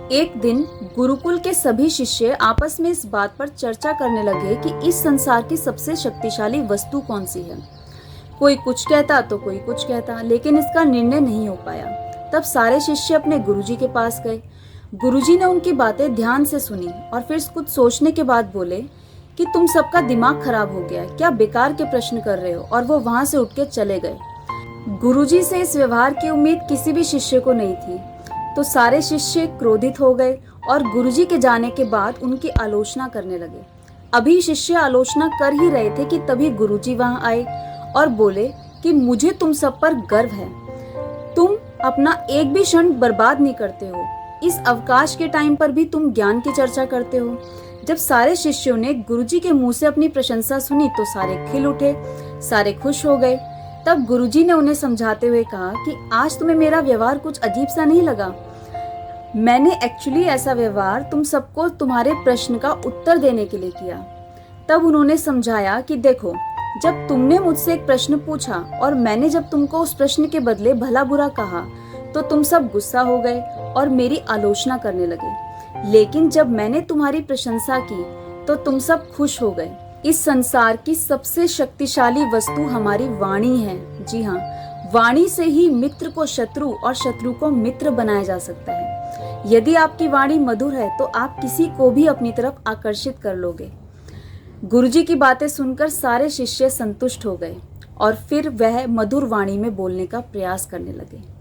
एक दिन गुरुकुल के सभी शिष्य आपस में इस बात पर चर्चा करने लगे कि इस संसार की सबसे शक्तिशाली वस्तु कौन सी है। कोई कुछ कहता तो कोई कुछ कहता, लेकिन इसका निर्णय नहीं हो पाया। तब सारे शिष्य अपने गुरुजी के पास गए। गुरुजी ने उनकी बातें ध्यान से सुनी और फिर कुछ सोचने के बाद बोले कि तुम सबका दिमाग खराब हो गया है, क्या बेकार के प्रश्न कर रहे हो। और वो वहां से उठ के चले गए। गुरुजी से इस व्यवहार की उम्मीद किसी भी शिष्य को नहीं थी, तो सारे शिष्य क्रोधित हो गए और गुरुजी के जाने के बाद उनकी आलोचना करने लगे। अभी शिष्य आलोचना कर ही रहे थे कि तभी गुरुजी वहां आए और बोले कि मुझे तुम सब पर गर्व है। तुम अपना एक भी क्षण बर्बाद नहीं करते हो। इस अवकाश के टाइम पर भी तुम ज्ञान की चर्चा करते हो। जब सारे शिष्यों ने गुरुजी के मुंह से अपनी प्रशंसा सुनी तो सारे खिल उठे, सारे खुश हो गए। तब गुरुजी ने उन्हें समझाते हुए कहा कि आज तुम्हें मेरा व्यवहार कुछ अजीब सा नहीं लगा। मैंने एक्चुअली ऐसा व्यवहार तुम सबको तुम्हारे प्रश्न का उत्तर देने के लिए किया। तब उन्होंने समझाया कि देखो, जब तुमने मुझसे एक प्रश्न पूछा और मैंने जब तुमको उस प्रश्न के बदले भला बुरा कहा तो तुम सब गुस्सा हो गए और मेरी आलोचना करने लगे। लेकिन जब मैंने तुम्हारी प्रशंसा की तो तुम सब खुश हो गए। इस संसार की सबसे शक्तिशाली वस्तु हमारी वाणी है। जी हाँ, वाणी से ही मित्र को शत्रु और शत्रु को मित्र बनाया जा सकता है। यदि आपकी वाणी मधुर है तो आप किसी को भी अपनी तरफ आकर्षित कर लोगे। गुरुजी की बातें सुनकर सारे शिष्य संतुष्ट हो गए और फिर वह मधुर वाणी में बोलने का प्रयास करने लगे।